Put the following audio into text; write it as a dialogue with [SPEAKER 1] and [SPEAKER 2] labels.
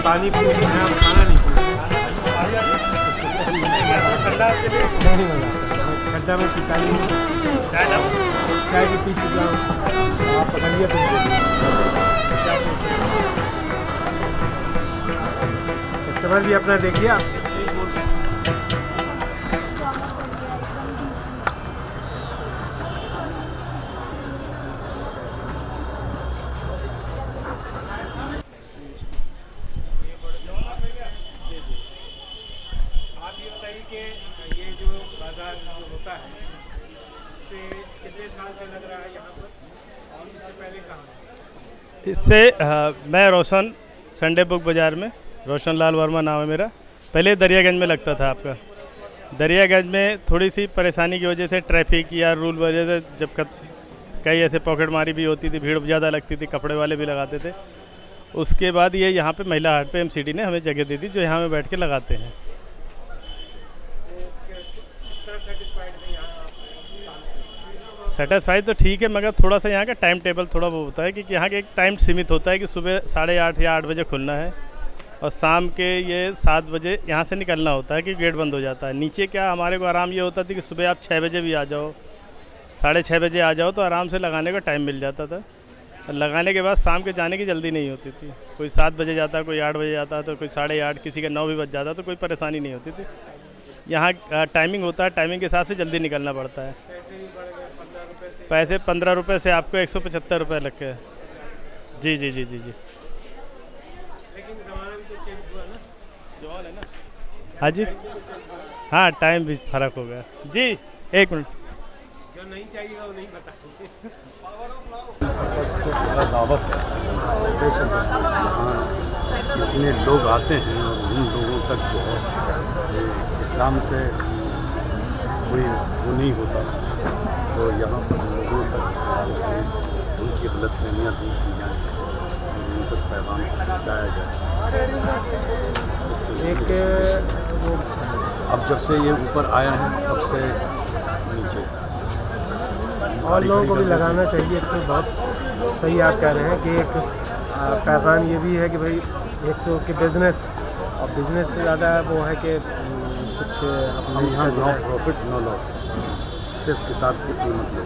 [SPEAKER 1] पानी पूछ रहे हैं, आप खाना नहीं पूछ रहे हैं। ठंडा के लिए नहीं मजा, ठंडा में पीता ही नहीं। चाय भी पी चुका हूँ, आप पकड़िए तो कस्टमर भी अपना देखिए आप। आप ये बताइए कि ये जो बाज़ार जो होता है इससे कितने साल से लग रहा है यहाँ पर, और इससे पहले कहाँ?
[SPEAKER 2] इससे मैं रोशन संडे बुक बाज़ार में, रोशन लाल वर्मा नाम है मेरा। पहले दरियागंज में लगता था आपका। दरियागंज में थोड़ी सी परेशानी की वजह से, ट्रैफिक या रूल वजह से, जब कई ऐसे पॉकेट मारी भी होती थी, भीड़ ज़्यादा लगती थी, कपड़े वाले भी लगाते थे। उसके बाद ये यहाँ पे महिला हाट पे एमसीडी ने हमें जगह दी थी, जो यहाँ में बैठ के लगाते हैं। सेटिस्फाइड तो ठीक है, मगर थोड़ा सा यहाँ का टाइम टेबल थोड़ा वो होता है कि यहाँ के एक टाइम सीमित होता है कि सुबह 8:30 या 8 बजे खुलना है और शाम के ये 7 बजे यहाँ से निकलना होता है कि गेट बंद हो जाता है। नीचे क्या हमारे को आराम ये होता था कि सुबह आप 6 बजे भी आ जाओ, 6:30 बजे आ जाओ तो आराम से लगाने का टाइम मिल जाता था। लगाने के बाद शाम के जाने की जल्दी नहीं होती थी। कोई 7 बजे जाता, कोई 8 बजे जाता, तो कोई 8:30, किसी का 9 भी बज जाता, तो कोई परेशानी नहीं होती थी। यहाँ टाइमिंग होता है, टाइमिंग के हिसाब से जल्दी निकलना पड़ता है। पैसे 15 रुपये से आपको 175 रुपये लग के। जी जी जी जी जी।
[SPEAKER 1] लेकिन ज़माना भी तो चेंज हुआ ना, जवान है ना।
[SPEAKER 2] हाँ जी, हाँ टाइम भी फ़र्क हो गया जी। 1 मिनट,
[SPEAKER 1] जो नहीं चाहिए वो नहीं बताएंगे।
[SPEAKER 3] बस तो बड़ा दावत है स्पेशल। हाँ, इतने लोग आते हैं और उन लोगों तक जो है ये इस्लाम से कोई वो नहीं होता, तो यहाँ पर लोगों तक उनकी गलतफहमियाँ दूर की जाएँ, उन तक पैगाम पहुँचाया जाए।
[SPEAKER 1] एक वो
[SPEAKER 3] अब जब से ये ऊपर आया है तब से नीचे
[SPEAKER 1] और लोगों को भी लगाना चाहिए। इसमें बहुत सही आप कह रहे हैं कि एक पैगाम ये भी है कि भाई एक तो कि बिज़नेस, और बिज़नेस से ज़्यादा वो है कि कुछ अपना
[SPEAKER 3] हम यहाँ नो प्रॉफिट नो लॉस, सिर्फ किताब की कीमत लो।